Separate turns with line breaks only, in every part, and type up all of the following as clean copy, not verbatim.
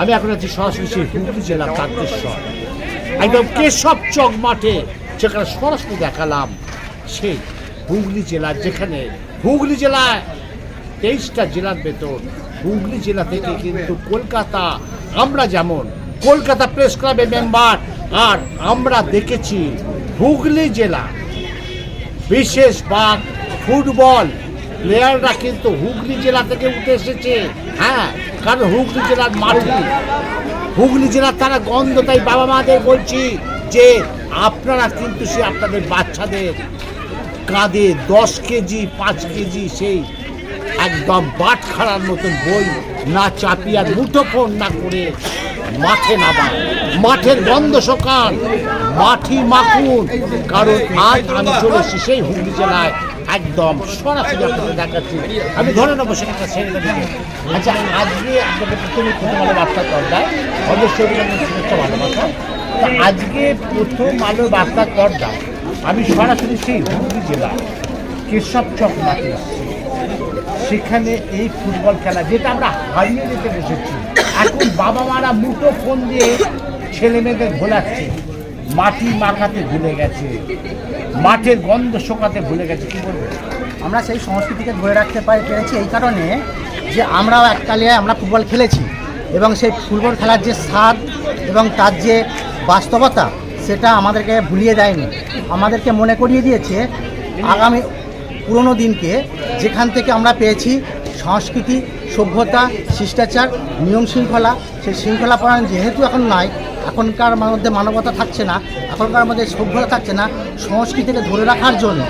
আমি এখন আছি সরাসরি সেই হুগলি জেলার তারকেশ্বর, একদম কেশব চক মাঠে, যেখানে সরাসরি দেখালাম সেই হুগলি জেলার, যেখানে হুগলি জেলায় 23টা জেলার ভেতর হুগলি জেলা থেকে কিন্তু কলকাতা, আমরা যেমন কলকাতা প্রেস ক্লাবের মেম্বার, আর আমরা দেখেছি হুগলি জেলা বিশেষ ভাগ ফুটবল প্লেয়াররা কিন্তু হুগলি জেলা থেকে উঠে এসেছে। হ্যাঁ, কারণ হুগলি জেলার মাটি, হুগলি জেলার তারা গন্ধ। তাই বাবা মাদের বলছি যে আপনারা কিন্তু সে আপনাদের বাচ্চাদের কাঁধে 10 কেজি 5 কেজি সেই একদম বাট খাড়ার মতন বই না চাপিয়ে আর মুঠোফোন না করে মাঠে নামান, মাঠের গন্ধ শোকান, মাটি মাখুন। কারণ আজ আমি চলে এসেছি সেই হুগলি জেলায়, একদম সরাসরি আপনাদের দেখাচ্ছি। আমি ধরে নেবো সেখানটা ছেড়ে দেবো। আচ্ছা, আজকে আপনাদের প্রথমে আলো বার্তা করদায় অবশ্যই ভালোবাসা। তা আজকে প্রথম আলো বার্তা করদায় আমি সরাসরি সেই হুগলি জেলা কেশব চক মাঠে এসেছি। সেখানে এই ফুটবল খেলা যেটা আমরা হারিয়ে যেতে বসেছি, এখন বাবা মারা মুঠো ফোন দিয়ে ছেলে মেয়েদের ভোলাচ্ছে, মাটি মাখাতে ভুলে গেছে, মাঠের গন্ধ শোকাতে ভুলে গেছে। কী বলবো?
আমরা সেই সংস্কৃতিকে ধরে রাখতে পেরেছি এই কারণে যে আমরাও এককালে আমরা ফুটবল খেলেছি, এবং সেই ফুটবল খেলার যে স্বাদ এবং তার যে বাস্তবতা সেটা আমাদেরকে ভুলিয়ে দেয়নি, আমাদেরকে মনে করিয়ে দিয়েছে আগামী পুরনো দিনকে, যেখান থেকে আমরা পেয়েছি সংস্কৃতি, সভ্যতা, শিষ্টাচার, নিয়ম শৃঙ্খলা। সেই শৃঙ্খলাপরায়ণ যেহেতু এখন নাই, এখনকার মধ্যে মানবতা থাকছে না, এখনকার মধ্যে সভ্যতা থাকছে না, সংস্কৃতিকে ধরে রাখার জন্য,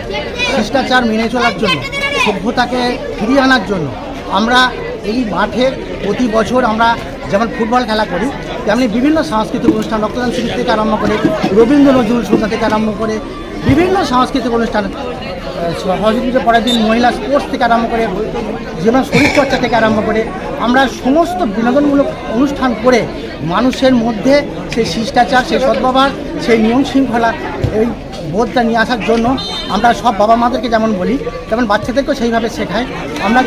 শিষ্টাচার মেনে চলার জন্য, সভ্যতাকে ফিরিয়ে আনার জন্য আমরা এই মাঠে প্রতি বছর আমরা যেমন ফুটবল খেলা করি, তেমনি বিভিন্ন সাংস্কৃতিক অনুষ্ঠান, রক্তদান শিবির থেকে আরম্ভ করে রবীন্দ্র নজরুল সন্ধ্যা থেকে আরম্ভ করে বিভিন্ন সাংস্কৃতিক অনুষ্ঠান, সরস্বতী পরের দিন মহিলা স্পোর্টস থেকে আরম্ভ করে যেমন শরীরচর্চা থেকে আরম্ভ করে আমরা সমস্ত বিনোদনমূলক অনুষ্ঠান করে মানুষের মধ্যে সেই শিষ্টাচার, সেই সদ্ব্যবহার, সেই নিয়ম শৃঙ্খলা, এই বোধটা নিয়ে আসার জন্য আমরা সব বাবা মাদেরকে যেমন বলি, তেমন বাচ্চাদেরকেও সেইভাবে শেখাই। আমরা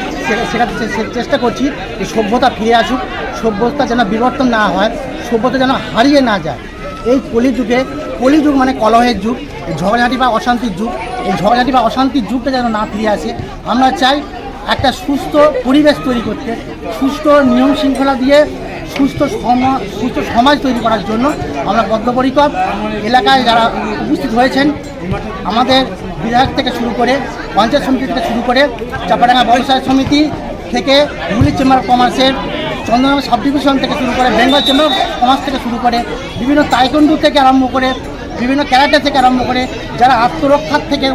শেখাতে চেষ্টা করছি যে সভ্যতা ফিরে আসুক, সভ্যতা যেন বিবর্তন না হয়, সভ্যতা যেন হারিয়ে না যায়। এই কলিযুগ মানে কলহের যুগ, এই ঝগড়াঝাঁটি বা অশান্তির যুগ, এই ঝগড়াঝাঁটি বা অশান্তির যুগটা যেন না ফিরে আসে। আমরা চাই একটা সুস্থ পরিবেশ তৈরি করতে, সুস্থ নিয়ম শৃঙ্খলা দিয়ে সুস্থ সমাজ তৈরি করার জন্য আমরা বদ্ধপরিকর। এলাকায় যারা উপস্থিত হয়েছেন, আমাদের বিধায়ক থেকে শুরু করে, পঞ্চায়েত সমিতি থেকে শুরু করে, চাপাডাঙ্গা ব্যবসায় সমিতি থেকে, হুগলি চেম্বার অফ কমার্সের চন্দ্রনগর সাব ডিভিশন থেকে শুরু করে, বেঙ্গল চেম্বার অফ কমার্স থেকে শুরু করে, বিভিন্ন তাইকোন্ডো থেকে আরম্ভ করে, বিভিন্ন ক্যারাটে থেকে আরম্ভ করে, যারা আত্মরক্ষার থেকে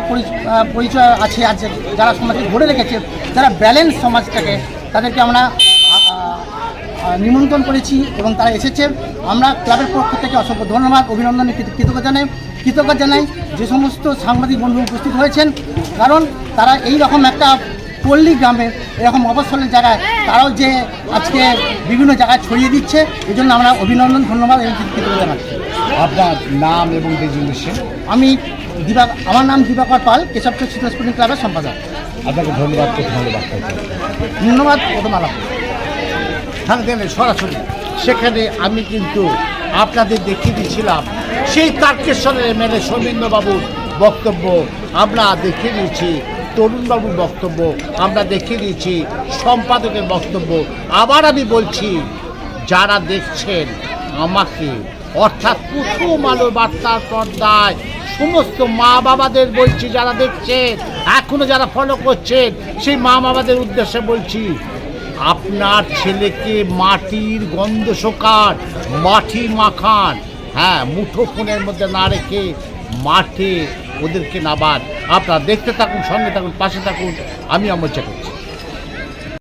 পরিচয় আছে, যারা সমাজকে ধরে রেখেছে, যারা ব্যালেন্স সমাজটাকে, তাদেরকে আমরা নিমন্ত্রণ করেছি এবং তারা এসেছে। আমরা ক্লাবের পক্ষ থেকে অসংখ্য ধন্যবাদ, অভিনন্দন, কৃতজ্ঞতা জানাই যে সমস্ত সাংবাদিক বন্ধু উপস্থিত হয়েছেন, কারণ তারা এই রকম একটা পল্লী গ্রামের এরকম অবসরের জায়গায় তারাও যে আজকে বিভিন্ন জায়গায় ছড়িয়ে দিচ্ছে, এই জন্য আমরা অভিনন্দন, ধন্যবাদ এবং কৃতজ্ঞতা জানাচ্ছি।
আপনার নাম এবং ডেজিগনেশন?
আমার নাম দিবাকর পাল, কেশব চক সিটি স্পোর্টিং ক্লাবের সম্পাদক।
আপনাকে ধন্যবাদ।
ধন্যবাদ। প্রথম আলাপ
থাকবেন সরাসরি সেখানে আমি কিন্তু আপনাদের দেখিয়ে দিয়েছিলাম সেই তারকেশ্বরের এমএলএ সৌমিন্দ্রবাবুর বক্তব্য, আমরা দেখিয়ে দিয়েছি তরুণবাবুর বক্তব্য, আমরা দেখিয়ে দিয়েছি সম্পাদকের বক্তব্য। আবার আমি বলছি, যারা দেখছেন আমাকে, অর্থাৎ প্রথম আলো বার্তার পর্দায় সমস্ত মা বাবাদের বলছি, যারা দেখছেন, এখনো যারা ফলো করছেন, সেই মা বাবাদের উদ্দেশ্যে বলছি, আপনার ছেলেকে মাটির গন্ধ শোকান, মাটি মাখান। হ্যাঁ, মুঠো ফোনের মধ্যে না রেখে মাঠে ওদেরকে নামান। আপনারা দেখতে থাকুন, সঙ্গে থাকুন, পাশে থাকুন। আমি আমল করছি।